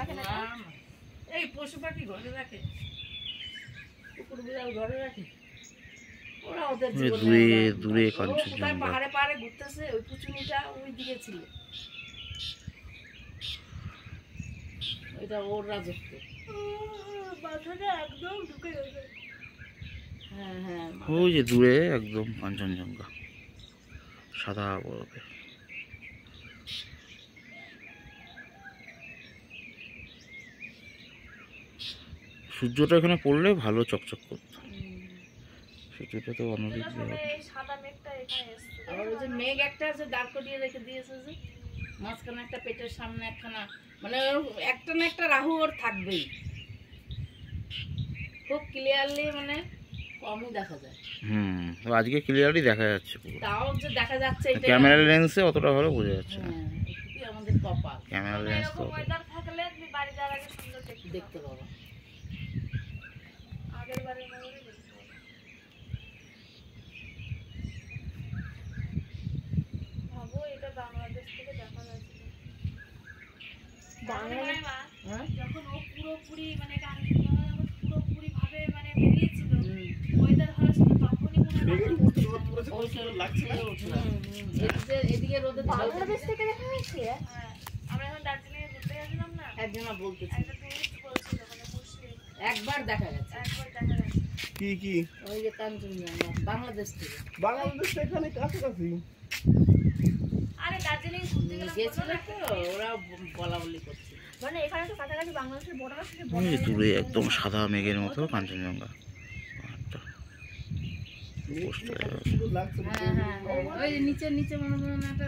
রাখেন? এই পশু পাখি ঘরে রাখে, কুকুর বিড়াল ঘরে রাখে, ওরা ওদের দূরে দূরে কাঞ্চনজঙ্ঘা। পাহাড়ে পাহাড়ে ঘুরতেছে। ওই পুচুনিটা ওই দিকে ছিল, ওইটা ওর রাজত্ব। মাথাটা একদম ঢুকে গেছে। হ্যাঁ হ্যাঁ, ওই যে দূরে একদম কাঞ্চনজঙ্ঘা সাদা বরফে। সূর্যটা এখানে পড়লে ভালো চকচক করতো, সূর্যটা তো অন্যদিক দিয়ে। এই সাদা মেঘটা এখানে এসছে। আবার ওই যে মেঘ একটা আছে দাঁড় করিয়ে রেখে দিয়েছে, যে মাঝখানে একটা, পেটের সামনে একখানা, মানে একটা না একটা রাহু ওর থাকবেই। খুব ক্লিয়ারলি, মানে কমই দেখা যায়। আজকে ক্লিয়ারলি দেখা যাচ্ছে পুরো, তাও যে দেখা যাচ্ছে এটা ক্যামেরা লেন্সে অতটা ভালো বোঝা যাচ্ছে না। হ্যাঁ, এটুকুই আমাদের কপাল, ক্যামেরা লেন্স তো এরকম ওয়েদার থাকলে তুমি বাড়ি যাওয়ার আগে সুন্দর দেখতে পাবো। আগের বারের মতোই দেখতে পাবো। ভাবো এটা বাংলাদেশ থেকে দেখা যাচ্ছে। বাংলাদেশ, মা হ্যাঁ যখন ও পুরোপুরি মানে কাঞ্চনজঙ্ঘা যখন পুরোপুরি ভাবে মানে বেরিয়েছিল, ওয়েদার ভালো ছিল, তখনই মনে হয় এদিকে রোদে বাংলাদেশ থেকে দেখা যাচ্ছে। হ্যাঁ, আমরা যখন দার্জিলিং এ ঘুরতে গেছিলাম না, একজনা বলতেছে একটা টুরিস্ট বলছিল, মানে মুসলিম, একবার দেখা গেছে। একবার দেখা যাচ্ছে। কি কি ওই যে কাঞ্চনজঙ্ঘা বাংলাদেশ থেকে বাংলাদেশ তো এখানে কাছাকাছি। আরে দার্জিলিং ঘুরতে গেলাম গেছিল তো, ওরা বলা বলি করছে। মানে এখানে তো কাছাকাছি বাংলাদেশের বর্ডার আছে। ওই যে দূরে একদম সাদা মেঘের মতো কাঞ্চনজঙ্ঘা পাহাড়টা। সুন্দর লাগছে। হ্যাঁ হ্যাঁ, ওই নিচে নিচে মনে হয় একটা